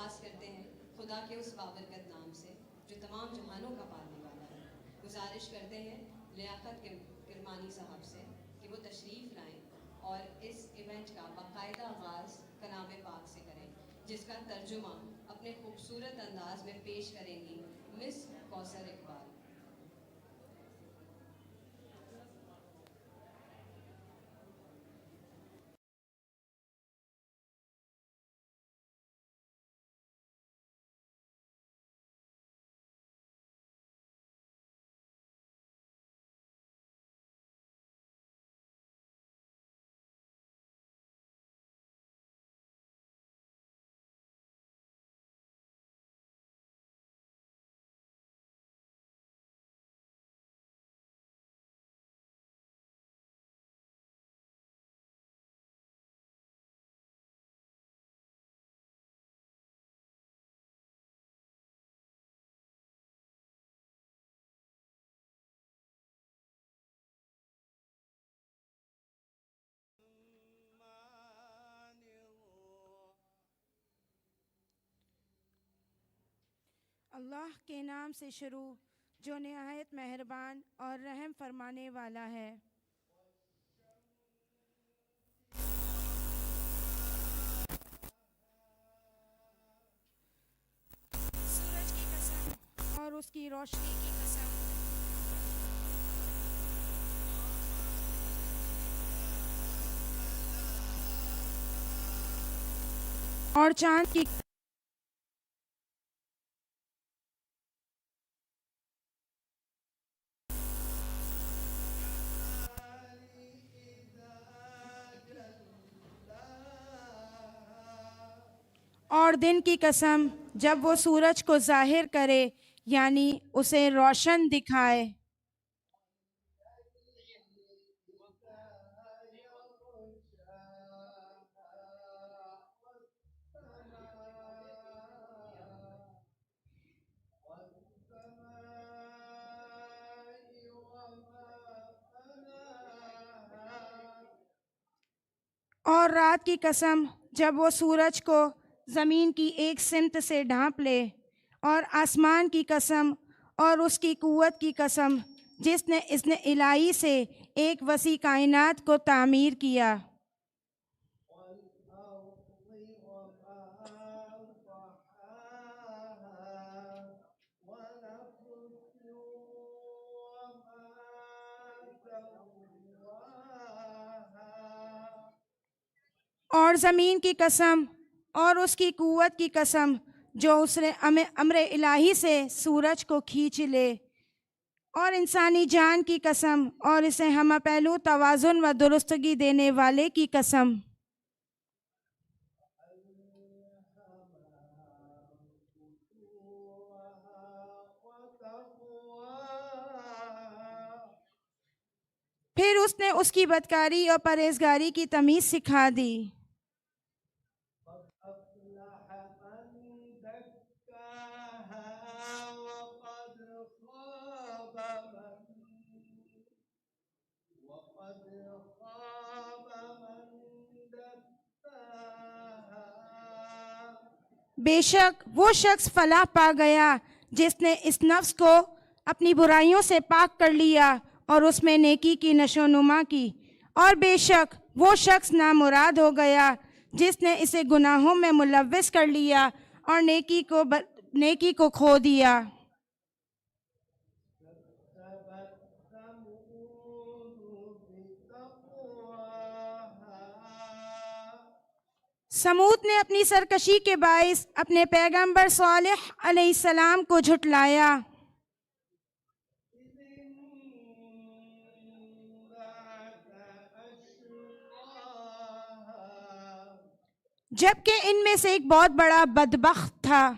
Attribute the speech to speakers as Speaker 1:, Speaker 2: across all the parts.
Speaker 1: आगाज़ करते हैं खुदा के उस बाबरकत नाम से जो तमाम जहानों का पालने वाला है। गुजारिश करते हैं लियाकत किरमानी साहब से कि वो तशरीफ़ लाएं और इस इवेंट का बाकायदा आगाज़ कलाम पाक से करें, जिसका तर्जुमा अपने खूबसूरत अंदाज में पेश करेंगी मिस कौसर इकबाल।
Speaker 2: अल्लाह के नाम से शुरू जो निहायत मेहरबान और रहम फरमाने वाला है। सूरज की कसम और उसकी रोशनी की कसम, और चांद की और दिन की कसम जब वो सूरज को जाहिर करे यानी उसे रोशन दिखाए। और रात की कसम जब वो सूरज को ज़मीन की एक सिमत से ढांप ले, और आसमान की कसम और उसकी कुव्वत की कसम जिसने इसने इलाही से एक वसी कायनात को तामीर किया। और ज़मीन की कसम और उसकी कुव्वत की कसम जो उसने अम्र इलाही से सूरज को खींच ले, और इंसानी जान की कसम और इसे हम पहलू तवाज़ुन व दुरुस्तगी देने वाले की कसम। फिर उसने उसकी बदकारी और परहेजगारी की तमीज़ सिखा दी। बेशक वो शख्स फलाह पा गया जिसने इस नफ्स को अपनी बुराइयों से पाक कर लिया और उसमें नेकी की नशोनुमा की, और बेशक वो शख्स नामुराद हो गया जिसने इसे गुनाहों में मुलव्विस कर लिया और नेकी को खो दिया। समूद ने अपनी सरकशी के बाइस अपने पैगंबर सालेह अलैहिस्सलाम को झुटलाया। जबकि इनमें से एक बहुत बड़ा बदबख्त था।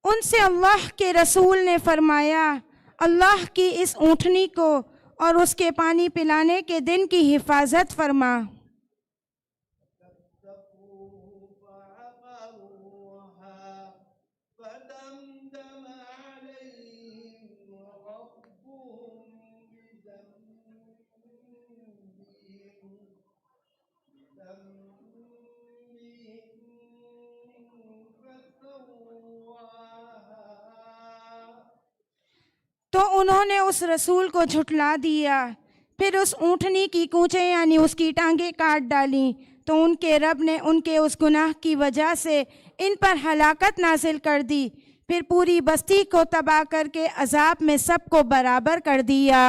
Speaker 2: उनसे अल्लाह के रसूल ने फरमाया, अल्लाह की इस ऊँटनी को और उसके पानी पिलाने के दिन की हिफाजत फरमा। तो उन्होंने उस रसूल को झुठला दिया। फिर उस ऊँटनी की कूंचें यानी उसकी टांगें काट डाली। तो उनके रब ने उनके उस गुनाह की वजह से इन पर हलाकत नाजिल कर दी। फिर पूरी बस्ती को तबाह करके अजाब में सबको बराबर कर दिया।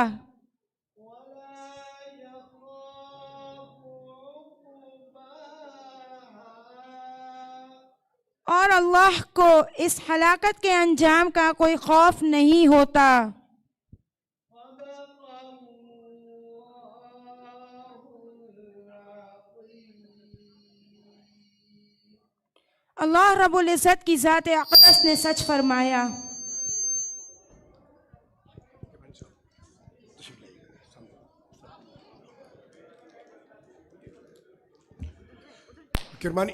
Speaker 2: और अल्लाह को इस हलाकत के अंजाम का कोई खौफ नहीं होता। अल्लाह रब्बुल इज़्ज़त की ज़ात अक़दस ने सच फरमाया।
Speaker 3: किरमानी